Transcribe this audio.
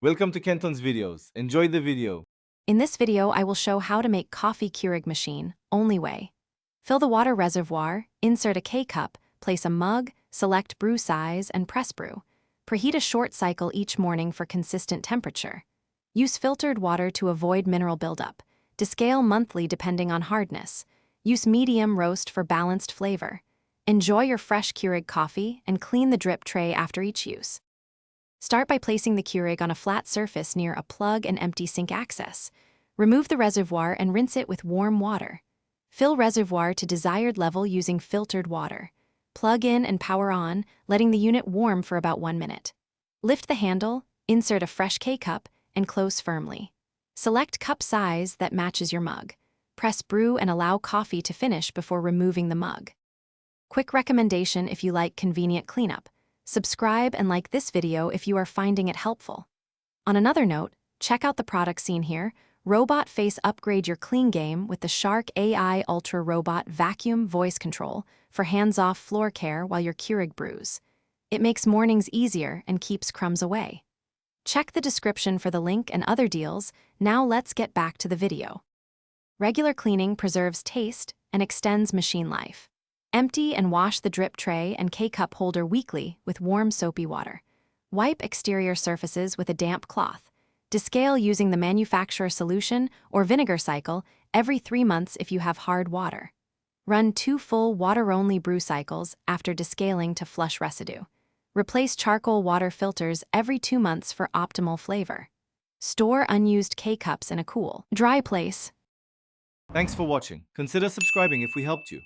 Welcome to Kenton's videos. Enjoy the video. In this video, I will show how to make coffee Keurig machine, only way. Fill the water reservoir, insert a K-cup, place a mug, select brew size, and press brew. Preheat a short cycle each morning for consistent temperature. Use filtered water to avoid mineral buildup. Descale monthly depending on hardness. Use medium roast for balanced flavor. Enjoy your fresh Keurig coffee and clean the drip tray after each use. Start by placing the Keurig on a flat surface near a plug and empty sink access. Remove the reservoir and rinse it with warm water. Fill reservoir to desired level using filtered water. Plug in and power on, letting the unit warm for about 1 minute. Lift the handle, insert a fresh K-cup, and close firmly. Select cup size that matches your mug. Press brew and allow coffee to finish before removing the mug. Quick recommendation if you like convenient cleanup. Subscribe and like this video if you are finding it helpful. On another note, check out the product seen here. Robot Face upgrade your clean game with the Shark AI Ultra Robot Vacuum Voice Control for hands-off floor care while your Keurig brews. It makes mornings easier and keeps crumbs away. Check the description for the link and other deals. Now let's get back to the video. Regular cleaning preserves taste and extends machine life. Empty and wash the drip tray and K-cup holder weekly with warm soapy water. Wipe exterior surfaces with a damp cloth. Descale using the manufacturer solution or vinegar cycle every 3 months if you have hard water. Run 2 full water-only brew cycles after descaling to flush residue. Replace charcoal water filters every 2 months for optimal flavor. Store unused K-cups in a cool, dry place. Thanks for watching. Consider subscribing if we helped you.